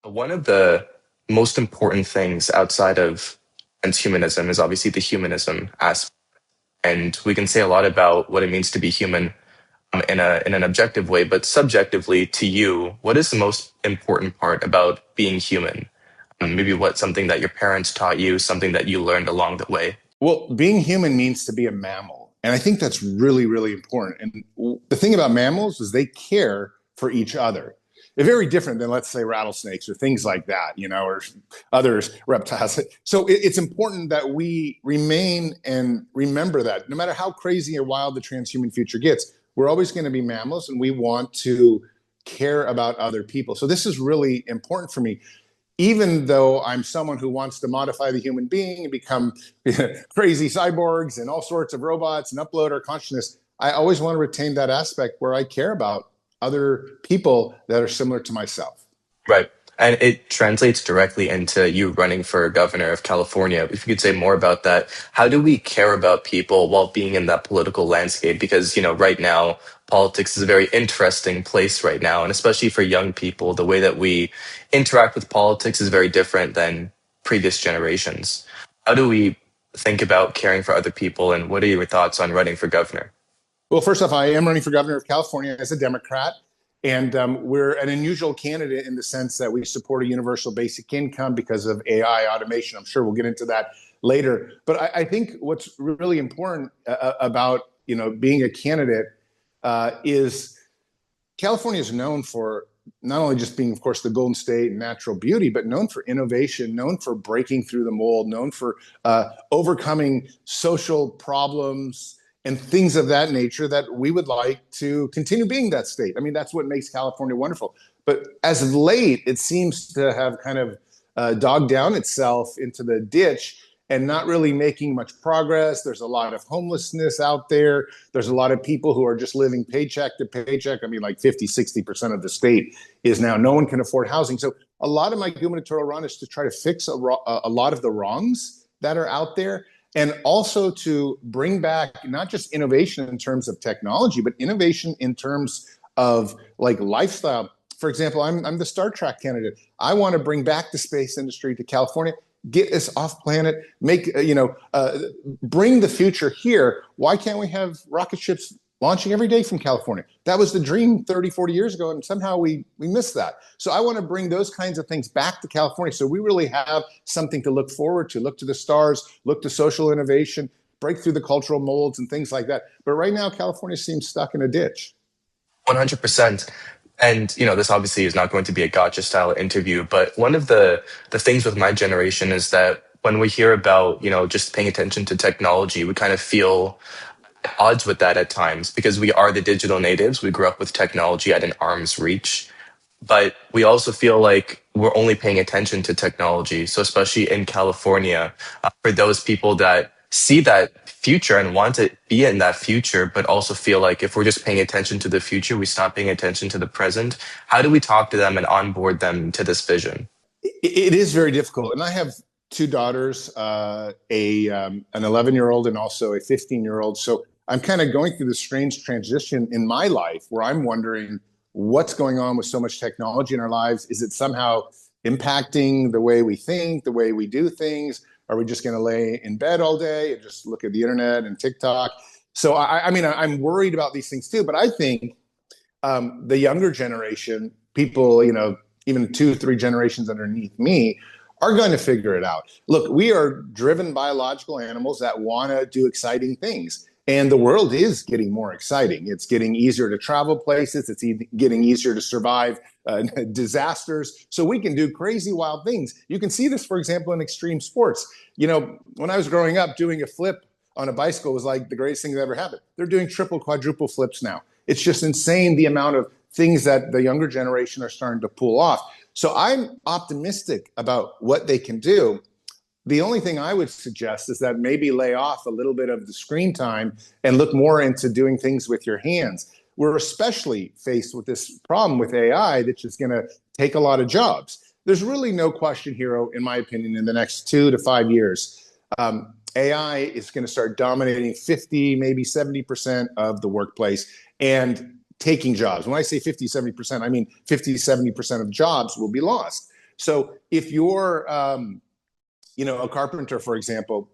One of the most important things outside of transhumanism is obviously the humanism aspect. And we can say a lot about what it means to be human in an objective way, but subjectively to you, what is the most important part about being human? Maybe what something that your parents taught you, something that you learned along the way. Well, being human means to be a mammal. And I think that's really, really important. And the thing about mammals is they care for each other. They're very different than, let's say, rattlesnakes or things like that, or others, reptiles. So it's important that we remain and remember that no matter how crazy or wild the transhuman future gets, we're always going to be mammals and we want to care about other people. So this is really important for me, even though I'm someone who wants to modify the human being and become crazy cyborgs and all sorts of robots and upload our consciousness, I always want to retain that aspect where I care about other people that are similar to myself. Right. And it translates directly into you running for governor of California. If you could say more about that, how do we care about people while being in that political landscape? Because, right now, politics is a very interesting place right now. And especially for young people, the way that we interact with politics is very different than previous generations. How do we think about caring for other people? And what are your thoughts on running for governor? Well, first off, I am running for governor of California as a Democrat. And we're an unusual candidate in the sense that we support a universal basic income because of AI automation. I'm sure we'll get into that later. But I think what's really important about being a candidate is California is known for not only just being, of course, the Golden State and natural beauty, but known for innovation, known for breaking through the mold, known for overcoming social problems and things of that nature that we would like to continue being that state. I mean, that's what makes California wonderful. But as of late, it seems to have kind of dogged down itself into the ditch and not really making much progress. There's a lot of homelessness out there. There's a lot of people who are just living paycheck to paycheck. I mean, like 50-60% of the state is now no one can afford housing. So a lot of my gubernatorial run is to try to fix a lot of the wrongs that are out there, and also to bring back not just innovation in terms of technology, but innovation in terms of like lifestyle. For example, I'm the Star Trek candidate. I want to bring back the space industry to California, get us off planet, bring the future here. Why can't we have rocket ships launching every day from California? That was the dream 30, 40 years ago, and somehow we missed that. So I want to bring those kinds of things back to California so we really have something to look forward to, look to the stars, look to social innovation, break through the cultural molds and things like that. But right now, California seems stuck in a ditch. 100%. And this obviously is not going to be a gotcha style interview, but one of the things with my generation is that when we hear about just paying attention to technology, we kind of feel at odds with that at times because we are the digital natives. We grew up with technology at an arm's reach, but we also feel like we're only paying attention to technology. So especially in California, for those people that see that future and want to be in that future, but also feel like if we're just paying attention to the future, we stop paying attention to the present. How do we talk to them and onboard them to this vision? It is very difficult. And I have two daughters, an 11-year-old and also a 15-year-old. So I'm kind of going through this strange transition in my life where I'm wondering what's going on with so much technology in our lives. Is it somehow impacting the way we think, the way we do things? Are we just going to lay in bed all day and just look at the internet and TikTok? So, I mean, I'm worried about these things too, but I think the younger generation, people, even 2, 3 generations underneath me, are going to figure it out. Look, we are driven biological animals that want to do exciting things. And the world is getting more exciting. It's getting easier to travel places. It's getting easier to survive disasters. So we can do crazy, wild things. You can see this, for example, in extreme sports. When I was growing up, doing a flip on a bicycle was like the greatest thing that ever happened. They're doing triple, quadruple flips now. It's just insane the amount of things that the younger generation are starting to pull off. So I'm optimistic about what they can do. The only thing I would suggest is that maybe lay off a little bit of the screen time and look more into doing things with your hands. We're especially faced with this problem with AI that's just going to take a lot of jobs. There's really no question, Hero, in my opinion, in the next 2 to 5 years, AI is going to start dominating 50, maybe 70% of the workplace and taking jobs. When I say 50, 70%, I mean 50, 70% of jobs will be lost. So if you're, a carpenter, for example,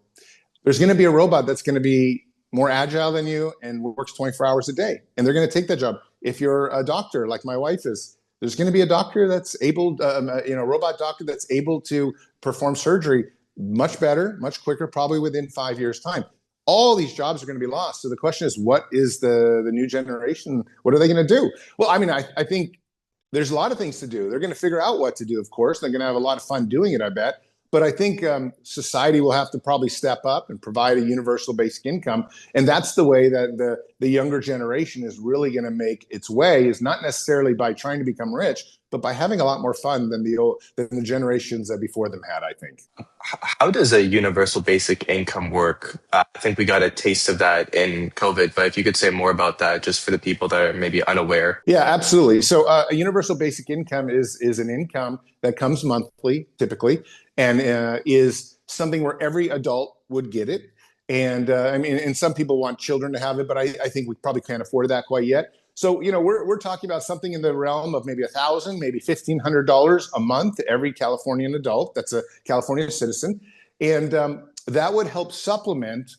there's going to be a robot that's going to be more agile than you and works 24 hours a day, and they're going to take that job. If you're a doctor, like my wife is, there's going to be a doctor that's able, robot doctor that's able to perform surgery much better, much quicker, probably within 5 years' time. All these jobs are going to be lost. So the question is, what is the new generation? What are they going to do? Well, I mean, I think there's a lot of things to do. They're going to figure out what to do, of course. They're going to have a lot of fun doing it, I bet. But I think society will have to probably step up and provide a universal basic income. And that's the way that the younger generation is really going to make its way, is not necessarily by trying to become rich, but by having a lot more fun than the generations that before them had, I think. How does a universal basic income work? I think we got a taste of that in COVID, but if you could say more about that, just for the people that are maybe unaware. Yeah, absolutely. So a universal basic income is an income that comes monthly, typically, and is something where every adult would get it. And I mean, and some people want children to have it, but I think we probably can't afford that quite yet. So, we're talking about something in the realm of maybe $1,000, maybe $1,500 a month to every Californian adult that's a California citizen. And that would help supplement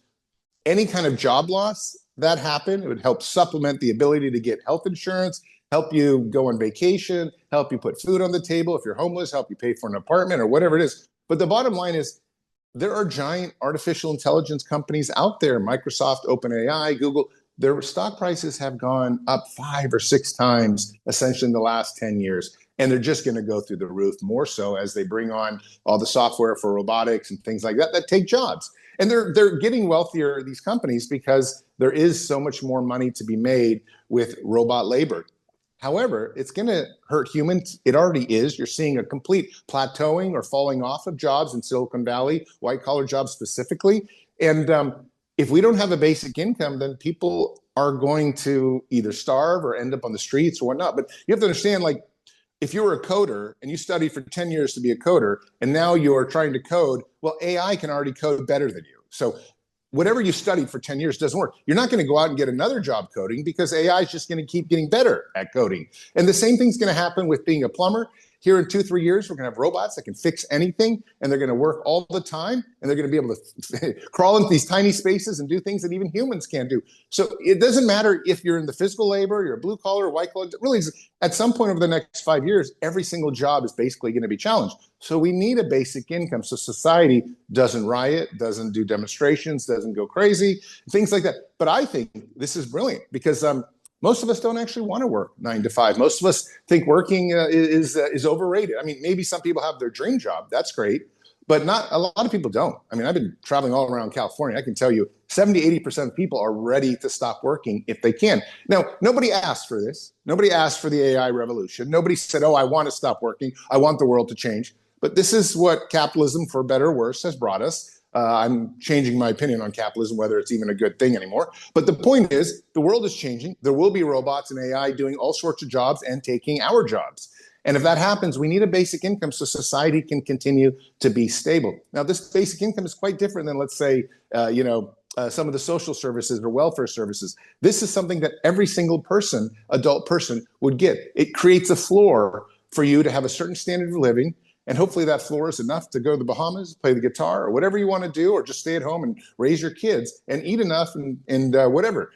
any kind of job loss that happened. It would help supplement the ability to get health insurance, help you go on vacation, help you put food on the table if you're homeless, help you pay for an apartment or whatever it is. But the bottom line is, there are giant artificial intelligence companies out there, Microsoft, OpenAI, Google. Their stock prices have gone up 5 or 6 times essentially in the last 10 years. And they're just going to go through the roof, more so as they bring on all the software for robotics and things like that take jobs. And they're getting wealthier, these companies, because there is so much more money to be made with robot labor. However, it's going to hurt humans. It already is. You're seeing a complete plateauing or falling off of jobs in Silicon Valley, white-collar jobs specifically. And if we don't have a basic income, then people are going to either starve or end up on the streets or whatnot. But you have to understand, like, if you were a coder and you studied for 10 years to be a coder, and now you're trying to code, well, AI can already code better than you. So whatever you studied for 10 years doesn't work. You're not going to go out and get another job coding, because AI is just going to keep getting better at coding. And the same thing's going to happen with being a plumber. Here in 2-3 years, we're going to have robots that can fix anything, and they're going to work all the time, and they're going to be able to crawl into these tiny spaces and do things that even humans can't do. So it doesn't matter if you're in the physical labor, you're a blue collar, white collar. Really, at some point over the next 5 years, every single job is basically going to be challenged. So we need a basic income so society doesn't riot, doesn't do demonstrations, doesn't go crazy, things like that. But I think this is brilliant, because most of us don't actually want to work 9 to 5. Most of us think working is overrated. I mean, maybe some people have their dream job. That's great. But not a lot of people don't. I mean, I've been traveling all around California. I can tell you 70-80% of people are ready to stop working if they can. Now, nobody asked for this. Nobody asked for the AI revolution. Nobody said, oh, I want to stop working. I want the world to change. But this is what capitalism, for better or worse, has brought us. I'm changing my opinion on capitalism, whether it's even a good thing anymore. But the point is, the world is changing. There will be robots and AI doing all sorts of jobs and taking our jobs. And if that happens, we need a basic income so society can continue to be stable. Now, this basic income is quite different than, let's say, some of the social services or welfare services. This is something that every single person, adult person, would get. It creates a floor for you to have a certain standard of living. And hopefully that floor is enough to go to the Bahamas, play the guitar, or whatever you want to do, or just stay at home and raise your kids and eat enough and whatever.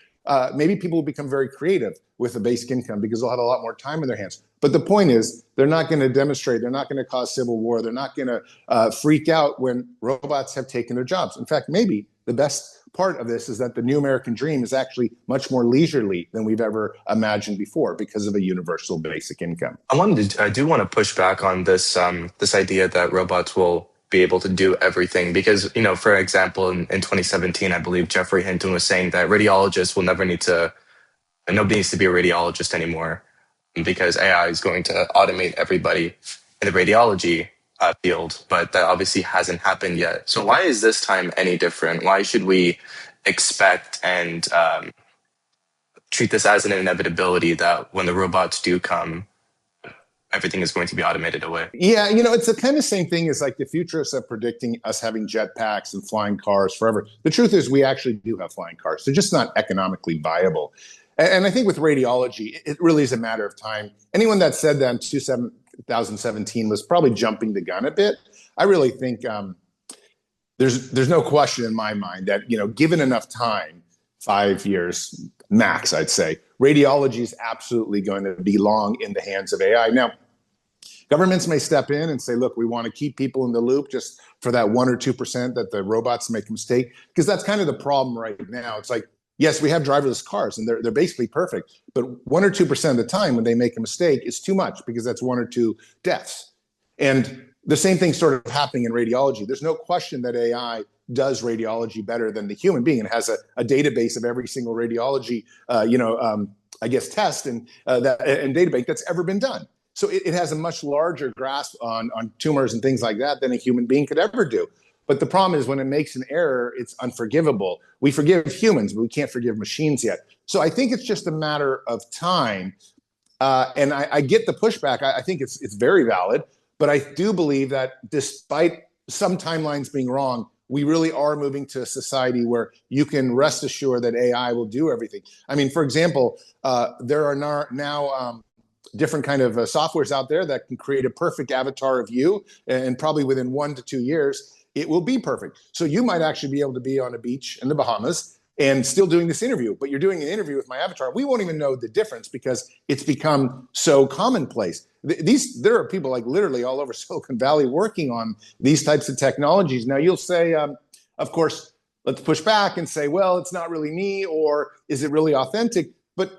Maybe people will become very creative with a basic income because they'll have a lot more time in their hands. But the point is, they're not going to demonstrate. They're not going to cause civil war. They're not going to freak out when robots have taken their jobs. In fact, maybe the best part of this is that the new American dream is actually much more leisurely than we've ever imagined before because of a universal basic income. I do want to push back on this idea that robots will be able to do everything, because, for example, in 2017, I believe Jeffrey Hinton was saying that radiologists will never nobody needs to be a radiologist anymore, because AI is going to automate everybody in the radiology field, but that obviously hasn't happened yet. So why is this time any different? Why should we expect and treat this as an inevitability that when the robots do come, everything is going to be automated away? Yeah, it's the kind of same thing as like the futurists are predicting us having jetpacks and flying cars forever. The truth is we actually do have flying cars. They're just not economically viable. And I think with radiology, it really is a matter of time. Anyone that said that in 2017 was probably jumping the gun a bit. I really think there's no question in my mind that, given enough time, 5 years max, I'd say, radiology is absolutely going to belong in the hands of AI. Now, governments may step in and say, look, we want to keep people in the loop just for that 1 or 2% that the robots make a mistake, because that's kind of the problem right now. It's like, yes, we have driverless cars and they're basically perfect, but 1 or 2% of the time when they make a mistake is too much, because that's 1 or 2 deaths. And the same thing sort of happening in radiology. There's no question that AI does radiology better than the human being, and has a database of every single radiology, test and database that's ever been done. So it has a much larger grasp on tumors and things like that than a human being could ever do. But the problem is, when it makes an error, it's unforgivable. We forgive humans, but we can't forgive machines yet. So I think it's just a matter of time. And I get the pushback. I think it's very valid. But I do believe that despite some timelines being wrong, we really are moving to a society where you can rest assured that AI will do everything. I mean, for example, there are now different kind of softwares out there that can create a perfect avatar of you, and probably within 1 to 2 years, it will be perfect. So you might actually be able to be on a beach in the Bahamas and still doing this interview, but you're doing an interview with my avatar. We won't even know the difference, because it's become so commonplace. There are people like literally all over Silicon Valley working on these types of technologies. Now you'll say, of course, let's push back and say, well, it's not really me, or is it really authentic? But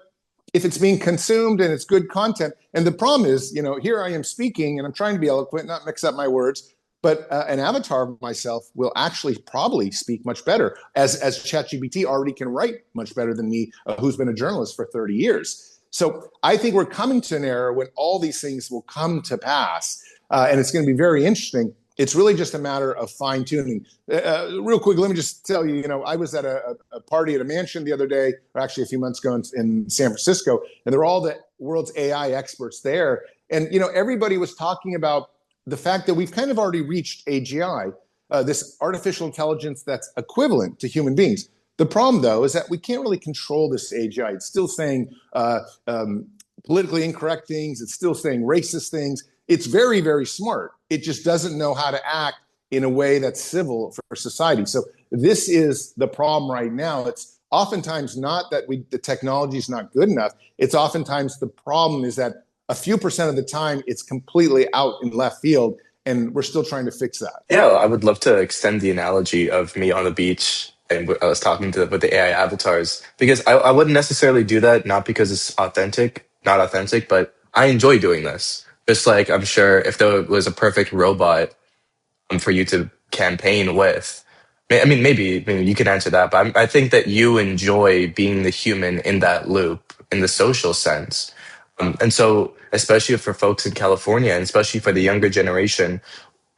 if it's being consumed and it's good content, and the problem is, here I am speaking and I'm trying to be eloquent, not mix up my words, but an avatar of myself will actually probably speak much better, as ChatGPT already can write much better than me, who's been a journalist for 30 years. So I think we're coming to an era when all these things will come to pass, and it's going to be very interesting. It's really just a matter of fine tuning. Real quick, let me just tell you, I was at a party at a mansion the other day, or actually a few months ago in San Francisco, and there were all the world's AI experts there. And, everybody was talking about the fact that we've kind of already reached AGI, this artificial intelligence that's equivalent to human beings. The problem, though, is that we can't really control this AGI. It's still saying politically incorrect things. It's still saying racist things. It's very, very smart. It just doesn't know how to act in a way that's civil for society. So this is the problem right now. It's oftentimes not that the technology is not good enough. It's oftentimes the problem is that a few percent of the time it's completely out in left field, and we're still trying to fix that. Yeah, I would love to extend the analogy of me on the beach and I was talking with the AI avatars, because I wouldn't necessarily do that, not because it's not authentic, but I enjoy doing this. Just like I'm sure if there was a perfect robot for you to campaign with, I mean, maybe you could answer that, but I think that you enjoy being the human in that loop, in the social sense. And so, especially for folks in California, and especially for the younger generation,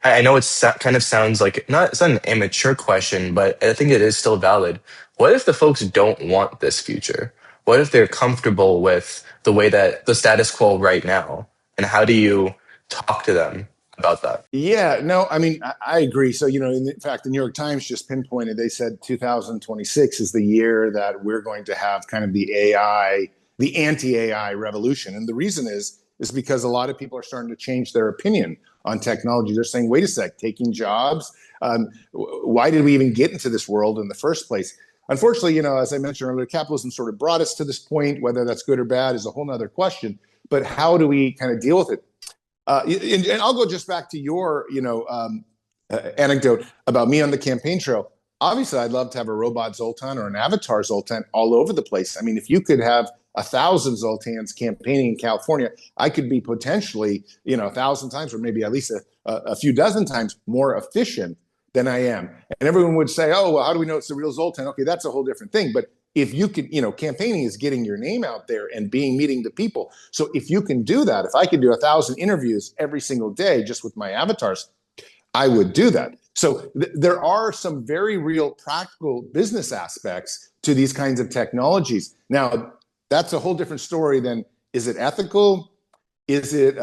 I know kind of sounds like it's not an immature question, but I think it is still valid. What if the folks don't want this future? What if they're comfortable with the way that the status quo right now? And how do you talk to them about that? Yeah, no, I mean, I agree. So, in fact, the New York Times just pinpointed, they said 2026 is the year that we're going to have kind of the anti-AI revolution. And the reason is because a lot of people are starting to change their opinion on technology. They're saying, wait a sec, taking jobs. Why did we even get into this world in the first place? Unfortunately, as I mentioned earlier, capitalism sort of brought us to this point. Whether that's good or bad is a whole nother question. But how do we kind of deal with it? And I'll go just back to your, anecdote about me on the campaign trail. Obviously, I'd love to have a robot Zoltan or an avatar Zoltan all over the place. I mean, if you could have 1,000 Zoltans campaigning in California, I could be potentially, 1,000 times, or maybe at least a few dozen times more efficient than I am. And everyone would say, oh, well, how do we know it's the real Zoltan? Okay, that's a whole different thing. But if you could, campaigning is getting your name out there and meeting the people. So if you can do that, if I could do 1,000 interviews every single day just with my avatars, I would do that. So there are some very real practical business aspects to these kinds of technologies. Now, that's a whole different story than, is it ethical? Is it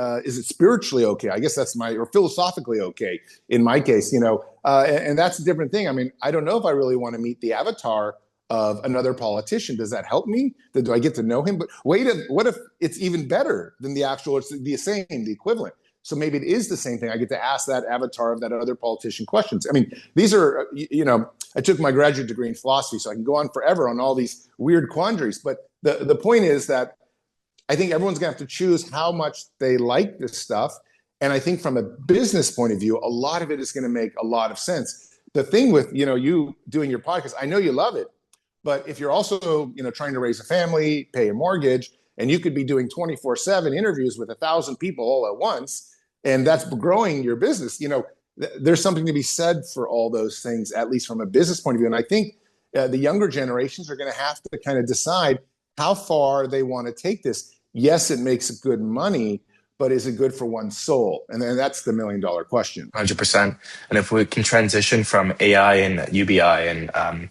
spiritually okay? I guess or philosophically okay in my case, and that's a different thing. I mean, I don't know if I really want to meet the avatar of another politician. Does that help me? Do I get to know him? But what if it's even better than the actual, it's the same, the equivalent? So maybe it is the same thing. I get to ask that avatar of that other politician questions. I mean, these are, I took my graduate degree in philosophy, so I can go on forever on all these weird quandaries. But the point is that I think everyone's going to have to choose how much they like this stuff. And I think from a business point of view, a lot of it is going to make a lot of sense. The thing with, you doing your podcast, I know you love it, but if you're also, trying to raise a family, pay a mortgage, and you could be doing 24/7 interviews with 1,000 people all at once, and that's growing your business, there's something to be said for all those things, at least from a business point of view. And I think the younger generations are going to have to kind of decide how far they want to take this. Yes, it makes good money, but is it good for one's soul? And then that's the $1 million question. 100%. And if we can transition from AI and UBI and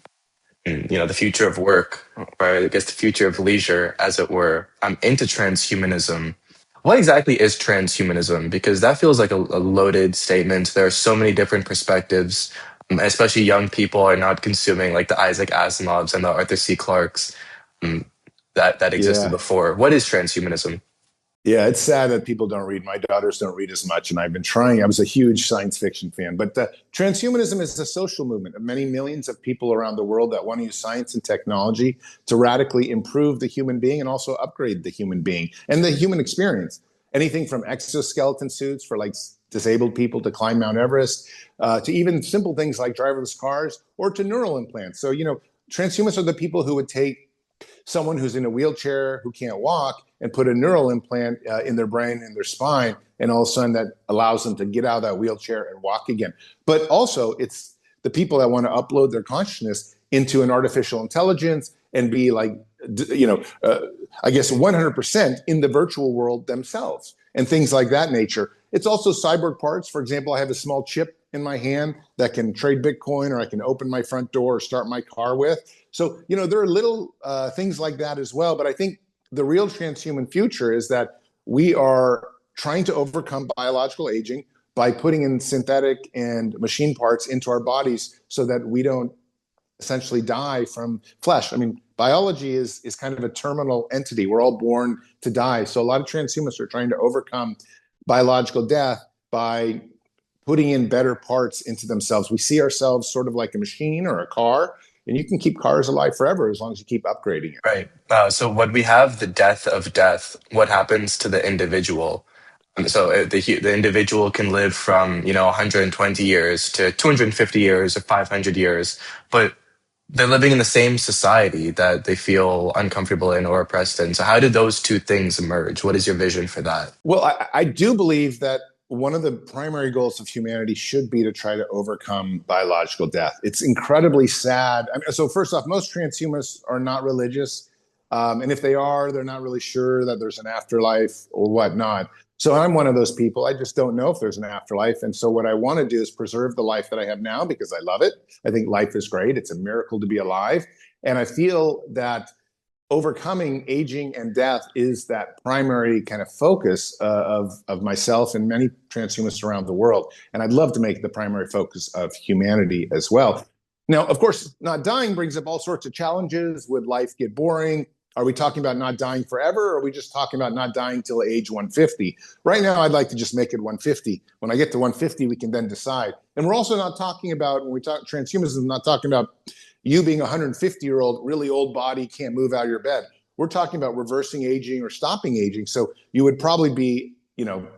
the future of work, or I guess the future of leisure, as it were, into transhumanism. What exactly is transhumanism? Because that feels like a loaded statement. There are so many different perspectives, especially young people are not consuming like the Isaac Asimovs and the Arthur C. Clarkes that existed Yeah. before. What is transhumanism? Yeah, it's sad that people don't read. My daughters don't read as much, and I've been trying. I was a huge science fiction fan, but transhumanism is a social movement of many millions of people around the world that want to use science and technology to radically improve the human being and also upgrade the human being and the human experience. Anything from exoskeleton suits for like disabled people to climb Mount Everest, to even simple things like driverless cars, or to neural implants. So, transhumanists are the people who would take someone who's in a wheelchair who can't walk and put a neural implant in their brain and their spine, and all of a sudden that allows them to get out of that wheelchair and walk again. But also it's the people that want to upload their consciousness into an artificial intelligence and be like, I guess 100% in the virtual world themselves and things like that nature. It's also cyborg parts. For example, I have a small chip in my hand that can trade Bitcoin, or I can open my front door or start my car with. So, there are little things like that as well. But I think the real transhuman future is that we are trying to overcome biological aging by putting in synthetic and machine parts into our bodies so that we don't essentially die from flesh. I mean, biology is kind of a terminal entity. We're all born to die. So a lot of transhumanists are trying to overcome biological death by putting in better parts into themselves. We see ourselves sort of like a machine or a car, and you can keep cars alive forever as long as you keep upgrading it. Right. So when we have the death of death, what happens to the individual? So the individual can live from 120 years to 250 years or 500 years, but they're living in the same society that they feel uncomfortable in or oppressed in. So how do those two things emerge? What is your vision for that? Well, I do believe that one of the primary goals of humanity should be to try to overcome biological death. It's incredibly sad. I mean, so first off, most transhumanists are not religious. And if they are, they're not really sure that there's an afterlife or whatnot. So I'm one of those people. I just don't know if there's an afterlife. And so what I want to do is preserve the life that I have now because I love it. I think life is great. It's a miracle to be alive. And I feel that overcoming aging and death is that primary kind of focus of myself and many transhumanists around the world. And I'd love to make the primary focus of humanity as well. Now, of course, not dying brings up all sorts of challenges. Would life get boring? Are we talking about not dying forever? Or are we just talking about not dying till age 150? Right now, I'd like to just make it 150. When I get to 150, we can then decide. And we're also not talking about, when we talk transhumanism, not talking about you being a 150-year-old, really old body, can't move out of your bed. We're talking about reversing aging or stopping aging. So you would probably be,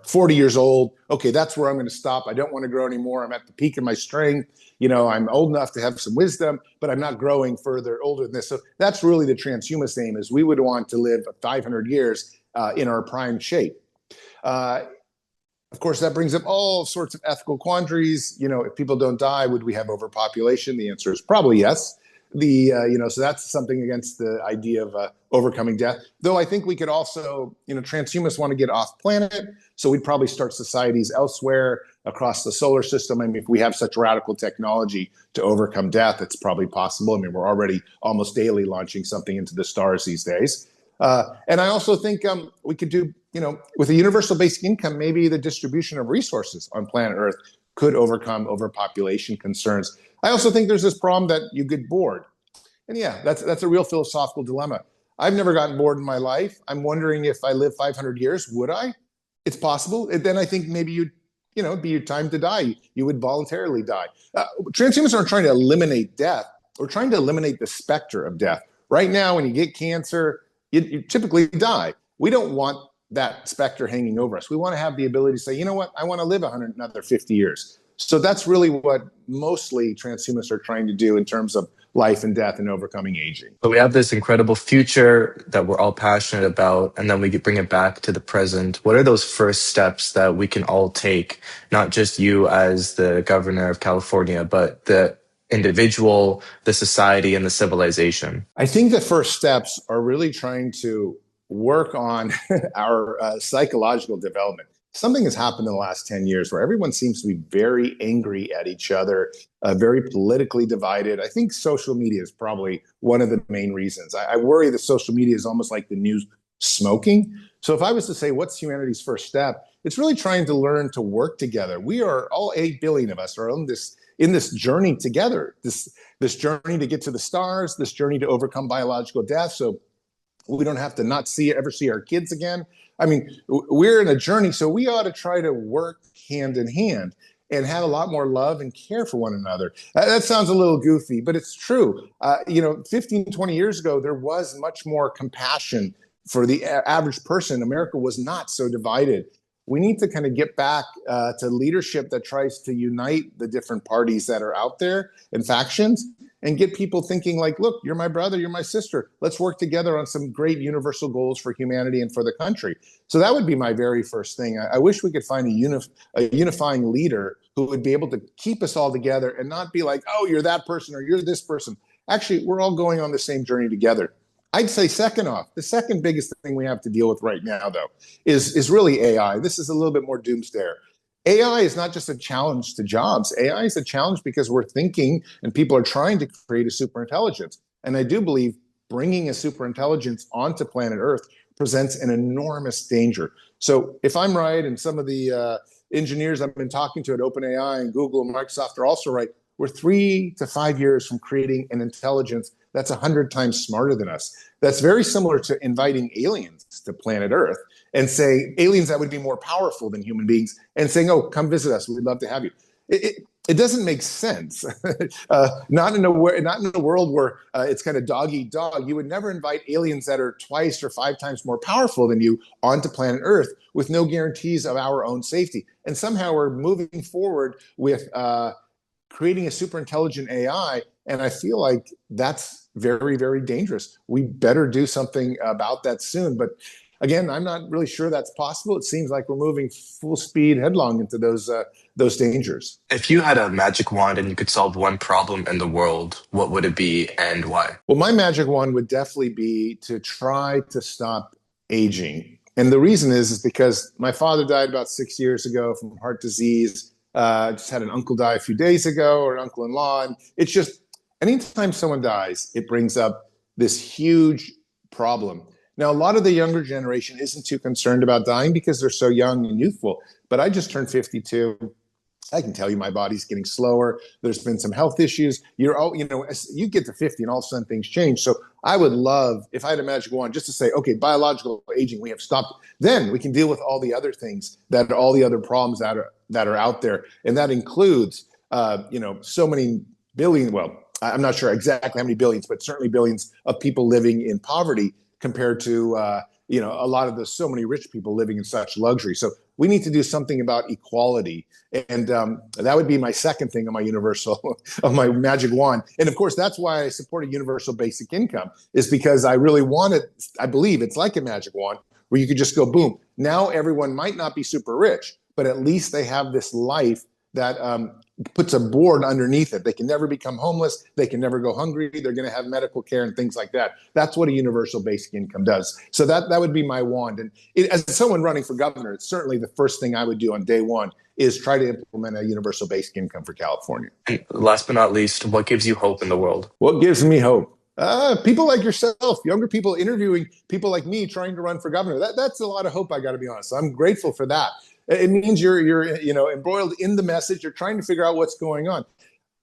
40 years old. Okay, that's where I'm going to stop. I don't want to grow anymore. I'm at the peak of my strength. I'm old enough to have some wisdom, but I'm not growing further older than this. So that's really the transhumanist aim, is we would want to live 500 years in our prime shape. Of course, that brings up all sorts of ethical quandaries. If people don't die, would we have overpopulation? The answer is probably yes. So that's something against the idea of overcoming death. Though I think we could also, transhumanists want to get off planet, so we'd probably start societies elsewhere across the solar system. I mean, if we have such radical technology to overcome death, it's probably possible. I mean, we're already almost daily launching something into the stars these days. And I also think we could do, with a universal basic income, maybe the distribution of resources on planet Earth could overcome overpopulation concerns. I also think there's this problem that you get bored. And yeah, that's a real philosophical dilemma. I've never gotten bored in my life. I'm wondering if I live 500 years, would I? It's possible. And then I think maybe it'd be your time to die. You would voluntarily die. Transhumanists aren't trying to eliminate death. We're trying to eliminate the specter of death. Right now, when you get cancer, you typically die. We don't want that specter hanging over us. We want to have the ability to say, you know what, I want to live 100, another 50 years. So that's really what mostly transhumanists are trying to do in terms of life and death and overcoming aging. But we have this incredible future that we're all passionate about, and then we could bring it back to the present. What are those first steps that we can all take? Not just you as the governor of California, but the individual, the society, and the civilization. I think the first steps are really trying to work on our psychological development. Something has happened in the last 10 years where everyone seems to be very angry at each other, very politically divided. I think social media is probably one of the main reasons. I worry that social media is almost like the new smoking. So if I was to say, what's humanity's first step? It's really trying to learn to work together. We are all 8 billion of us are on this journey together, this journey to get to the stars, this journey to overcome biological death. So we don't have to not ever see our kids again. I mean, we're in a journey, so we ought to try to work hand in hand and have a lot more love and care for one another. That sounds a little goofy, but it's true. 15, 20 years ago, there was much more compassion for the average person. America was not so divided. We need to kind of get back to leadership that tries to unite the different parties that are out there and factions and get people thinking like, look, you're my brother, you're my sister. Let's work together on some great universal goals for humanity and for the country. So that would be my very first thing. I wish we could find a unifying leader who would be able to keep us all together and not be like, oh, you're that person or you're this person. Actually, we're all going on the same journey together. I'd say second off, the second biggest thing we have to deal with right now, though, is really AI. This is a little bit more doomsday. AI is not just a challenge to jobs. AI is a challenge because we're thinking and people are trying to create a superintelligence. And I do believe bringing a superintelligence onto planet Earth presents an enormous danger. So if I'm right, and some of the engineers I've been talking to at OpenAI and Google and Microsoft are also right, we're 3 to 5 years from creating an intelligence that's 100 times smarter than us. That's very similar to inviting aliens to planet Earth and say aliens that would be more powerful than human beings and saying, oh, come visit us. We'd love to have you. It doesn't make sense. Not in a world where it's kind of dog eat dog. You would never invite aliens that are twice or 5 times more powerful than you onto planet Earth with no guarantees of our own safety. And somehow we're moving forward with creating a super intelligent AI. And I feel like that's very, very dangerous. We better do something about that soon. But again, I'm not really sure that's possible. It seems like we're moving full speed headlong into those dangers. If you had a magic wand and you could solve one problem in the world, what would it be and why? Well, my magic wand would definitely be to try to stop aging. And the reason is because my father died about 6 years ago from heart disease. Just had an uncle die a few days ago, or an uncle-in-law. And it's just, anytime someone dies, it brings up this huge problem. Now, a lot of the younger generation isn't too concerned about dying because they're so young and youthful. But I just turned 52. I can tell you my body's getting slower. There's been some health issues. You get to 50 and all of a sudden things change. So I would love, if I had a magic wand, just to say, okay, biological aging, we have stopped. Then we can deal with all the other things all the other problems that are out there. And that includes, so many billion, well, I'm not sure exactly how many billions, but certainly billions of people living in poverty compared to, a lot of so many rich people living in such luxury. So we need to do something about equality. And that would be my second thing on my of my magic wand. And of course, that's why I support a universal basic income, is because I really want it. I believe it's like a magic wand where you could just go, boom. Now everyone might not be super rich, but at least they have this life that puts a board underneath it. They can never become homeless. They can never go hungry. They're going to have medical care and things like that. That's what a universal basic income does. So that would be my wand. And as someone running for governor, it's certainly the first thing I would do on day one is try to implement a universal basic income for California. And last but not least, what gives you hope in the world? What gives me hope? People like yourself, younger people interviewing people like me trying to run for governor. That's a lot of hope, I got to be honest. So I'm grateful for that. It means you're embroiled in the message. You're trying to figure out what's going on.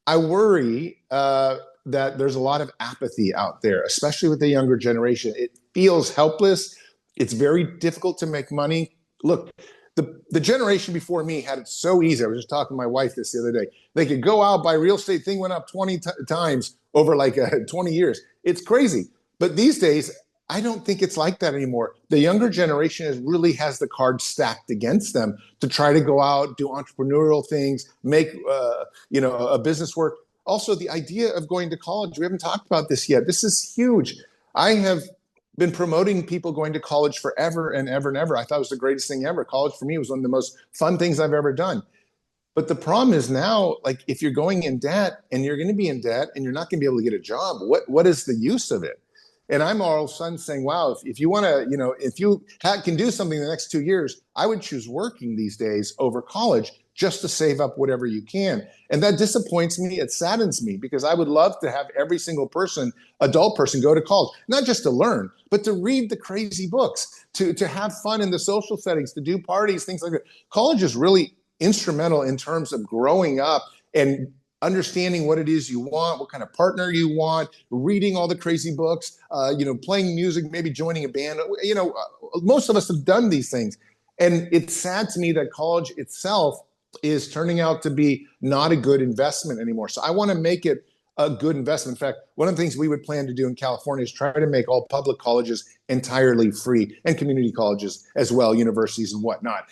I worry that there's a lot of apathy out there, especially with the younger generation. It feels helpless. It's very difficult to make money. Look, the generation before me had it so easy. I was just talking to my wife this the other day. They could go out, buy real estate, thing went up 20 times over like 20 years. It's crazy. But these days, I don't think it's like that anymore. The younger generation really has the cards stacked against them to try to go out, do entrepreneurial things, make a business work. Also, the idea of going to college, we haven't talked about this yet. This is huge. I have been promoting people going to college forever and ever and ever. I thought it was the greatest thing ever. College for me was one of the most fun things I've ever done. But the problem is now, like if you're going in debt and you're going to be in debt and you're not going to be able to get a job, what is the use of it? And I'm all of a sudden saying, wow, if you want to, if you can do something in the next 2 years, I would choose working these days over college just to save up whatever you can. And that disappoints me. It saddens me because I would love to have every single adult person go to college, not just to learn, but to read the crazy books, to have fun in the social settings, to do parties, things like that. College is really instrumental in terms of growing up and understanding what it is you want, what kind of partner you want, reading all the crazy books, playing music, maybe joining a band. Most of us have done these things. And it's sad to me that college itself is turning out to be not a good investment anymore. So I want to make it a good investment. In fact, one of the things we would plan to do in California is try to make all public colleges entirely free, and community colleges as well, universities and whatnot.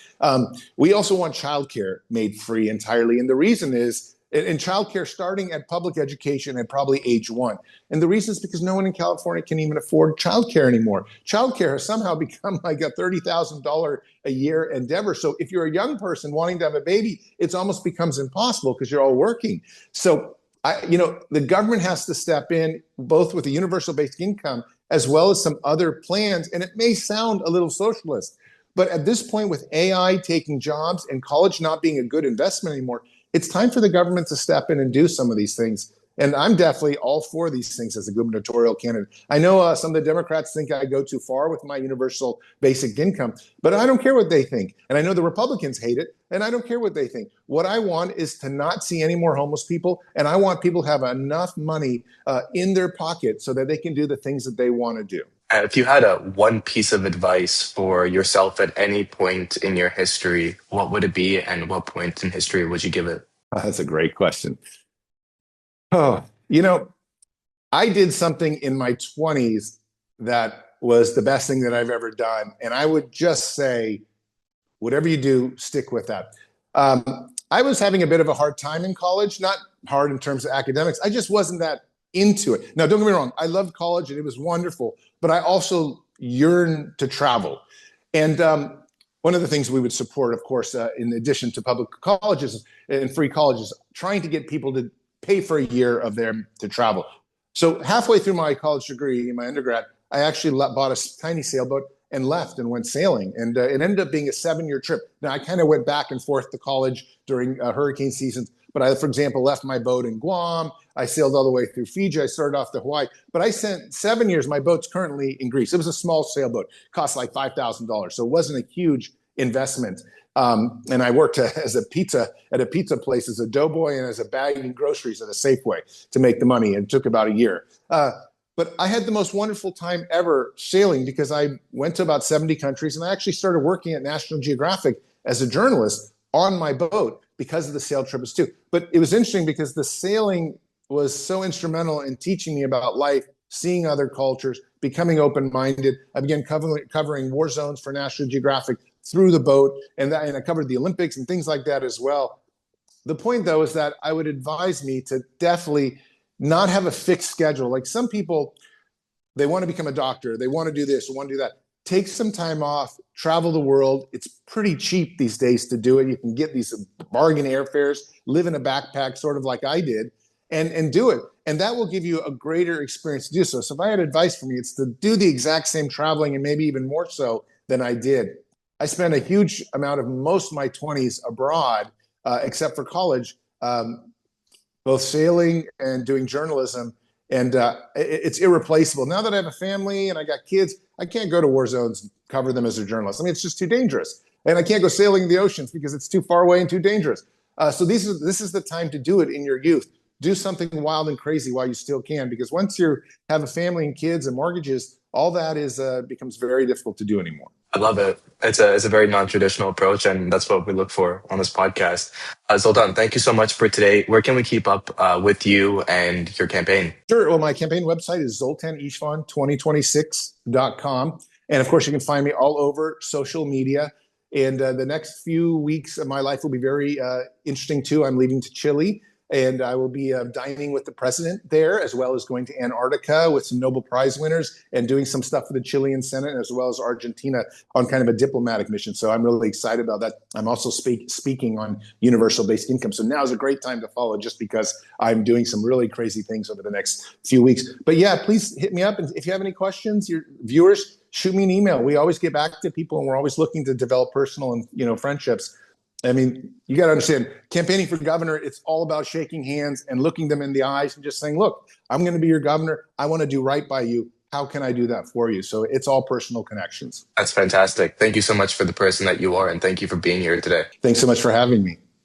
We also want childcare made free entirely. And the reason is, in childcare starting at public education at probably age 1. And the reason is because no one in California can even afford childcare anymore. Childcare has somehow become like a $30,000 a year endeavor. So if you're a young person wanting to have a baby, it almost becomes impossible because you're all working. So the government has to step in both with a universal basic income as well as some other plans. And it may sound a little socialist, but at this point with AI taking jobs and college not being a good investment anymore, it's time for the government to step in and do some of these things. And I'm definitely all for these things as a gubernatorial candidate. I know some of the Democrats think I go too far with my universal basic income, but I don't care what they think. And I know the Republicans hate it, and I don't care what they think. What I want is to not see any more homeless people, and I want people to have enough money in their pocket so that they can do the things that they want to do. If you had one piece of advice for yourself at any point in your history, what would it be, and what point in history would you give it? That's a great question. Oh, I did something in my 20s that was the best thing that I've ever done. And I would just say, whatever you do, stick with that. I was having a bit of a hard time in college, not hard in terms of academics. I just wasn't that into it. Now, don't get me wrong. I loved college and it was wonderful, but I also yearned to travel. And one of the things we would support, of course, in addition to public colleges and free colleges, trying to get people to pay for a year of them to travel. So halfway through my college degree, in my undergrad, I actually bought a tiny sailboat and left and went sailing. And it ended up being a 7-year trip. Now, I kind of went back and forth to college during hurricane seasons. But I, for example, left my boat in Guam. I sailed all the way through Fiji. I started off to Hawaii. But I spent 7 years. My boat's currently in Greece. It was a small sailboat. It cost like $5,000. So it wasn't a huge investment. And I worked at a pizza place as a doughboy and as a bagging groceries at a Safeway to make the money. It took about a year. But I had the most wonderful time ever sailing because I went to about 70 countries, and I actually started working at National Geographic as a journalist on my boat because of the sail trips too. But it was interesting because the sailing was so instrumental in teaching me about life, seeing other cultures, becoming open-minded. I began covering war zones for National Geographic through the boat, and I covered the Olympics and things like that as well. The point, though, is that I would advise me to definitely not have a fixed schedule. Like some people, they want to become a doctor, they want to do this, they want to do that. Take some time off, travel the world. It's pretty cheap these days to do it. You can get these bargain airfares, live in a backpack, sort of like I did, and do it. And that will give you a greater experience to do so. So if I had advice for me, it's to do the exact same traveling and maybe even more so than I did. I spent a huge amount of most of my 20s abroad, except for college, both sailing and doing journalism. And it's irreplaceable. Now that I have a family and I got kids, I can't go to war zones and cover them as a journalist. I mean, it's just too dangerous. And I can't go sailing in the oceans because it's too far away and too dangerous. So this is the time to do it in your youth. Do something wild and crazy while you still can, because once you have a family and kids and mortgages, all that is becomes very difficult to do anymore. I love it. It's a very non-traditional approach, and that's what we look for on this podcast. Zoltan, thank you so much for today. Where can we keep up with you and your campaign? Sure. Well, my campaign website is zoltanistvan2026.com. And of course, you can find me all over social media. And the next few weeks of my life will be very interesting too. I'm leaving to Chile, and I will be dining with the president there, as well as going to Antarctica with some Nobel Prize winners and doing some stuff for the Chilean Senate, as well as Argentina on kind of a diplomatic mission. So I'm really excited about that. I'm also speaking on universal basic income. So now is a great time to follow, just because I'm doing some really crazy things over the next few weeks. But yeah, please hit me up. And if you have any questions, your viewers, shoot me an email. We always get back to people, and we're always looking to develop personal and friendships. I mean, you got to understand, campaigning for governor, it's all about shaking hands and looking them in the eyes and just saying, look, I'm going to be your governor. I want to do right by you. How can I do that for you? So it's all personal connections. That's fantastic. Thank you so much for the person that you are, and thank you for being here today. Thanks so much for having me.